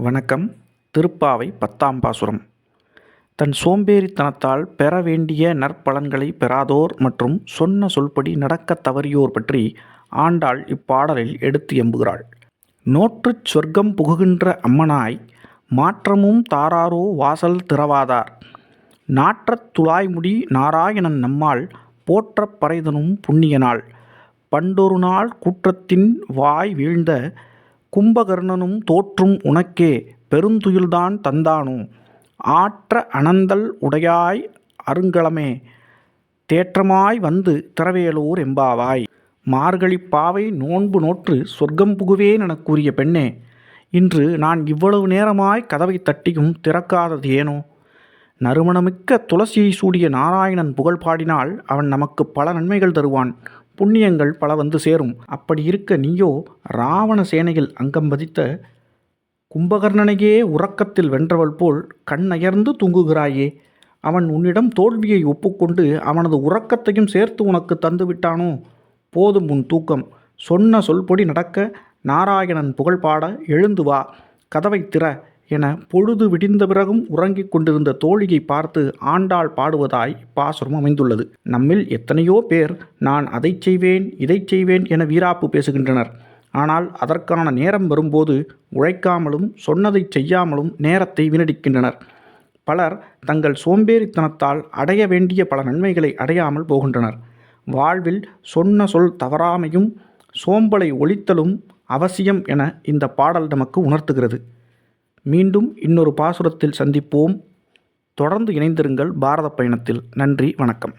வணக்கம். திருப்பாவை 10ஆம் பாசுரம். தன் சோம்பேறித்தனத்தால் பெற வேண்டிய நற்பலன்களை பெறாதோர் மற்றும் சொன்ன சொல்படி நடக்கத் தவறியோர் பற்றி ஆண்டாள் இப்பாடலில் எடுத்து எம்புகிறாள். நோற்றுச் சொர்க்கம் புகுகின்ற அம்மனாய் மாற்றமும் தாராரோ வாசல் திறவாதார், நாற்றத் துழாய்முடி நாராயணன் நம்மால் போற்றப் பறைதனும் புண்ணியனாள், பண்டொரு நாள் கூற்றத்தின் வாய் வீழ்ந்த கும்பகர்ணனும் தோற்றும் உனக்கே பெருந்துயில்தான் தந்தானோ, ஆற்ற அனந்தல் உடையாய் அருங்கலமே தேற்றமாய் வந்து திறவேலோர் எம்பாவாய். மார்கழிப் பாவை நோன்பு நோற்று சொர்க்கம் புகுவேன் எனக் கூறிய பெண்ணே, இன்று நான் இவ்வளவு நேரமாய் கதவை தட்டியும் திறக்காதது ஏனோ? நறுமணமிக்க துளசியை சூடிய நாராயணன் புகழ் பாடினால் அவன் நமக்கு பல நன்மைகள் தருவான், புண்ணியங்கள் பல வந்து சேரும். அப்படி இருக்க நீயோ ராவண சேனையில் அங்கம் வதித்த கும்பகர்ணனையே உறக்கத்தில் வென்றவள் போல் கண்ணயர்ந்து தூங்குகிறாயே. அவன் உன்னிடம் தோல்வியை ஒப்புக்கொண்டு அவனது உறக்கத்தையும் சேர்த்து உனக்கு தந்து விட்டானோ? போதும் உன் தூக்கம். சொன்ன சொல்படி நடக்க நாராயணன் புகழ் பாட எழுந்து வா, கதவை திற என பொழுது விடிந்த பிறகும் உறங்கிக் கொண்டிருந்த தோழியை பார்த்து ஆண்டாள் பாடுவதாய் பாசுரம் அமைந்துள்ளது. நம்மில் எத்தனையோ பேர் நான் அதை செய்வேன் இதை செய்வேன் என வீராப்பு பேசுகின்றனர். ஆனால் அதற்கான நேரம் வரும்போது உழைக்காமலும் சொன்னதை செய்யாமலும் நேரத்தை வீணடிக்கின்றனர். பலர் தங்கள் சோம்பேறித்தனத்தால் அடைய வேண்டிய பல நன்மைகளை அடையாமல் போகின்றனர். வாழ்வில் சொன்ன சொல் தவறாமையும் சோம்பலை ஒழித்தலும் அவசியம் என இந்த பாடல் நமக்கு உணர்த்துகிறது. மீண்டும் இன்னொரு பாசுரத்தில் சந்திப்போம். தொடர்ந்து இணைந்திருங்கள் பாரத பயணத்தில். நன்றி, வணக்கம்.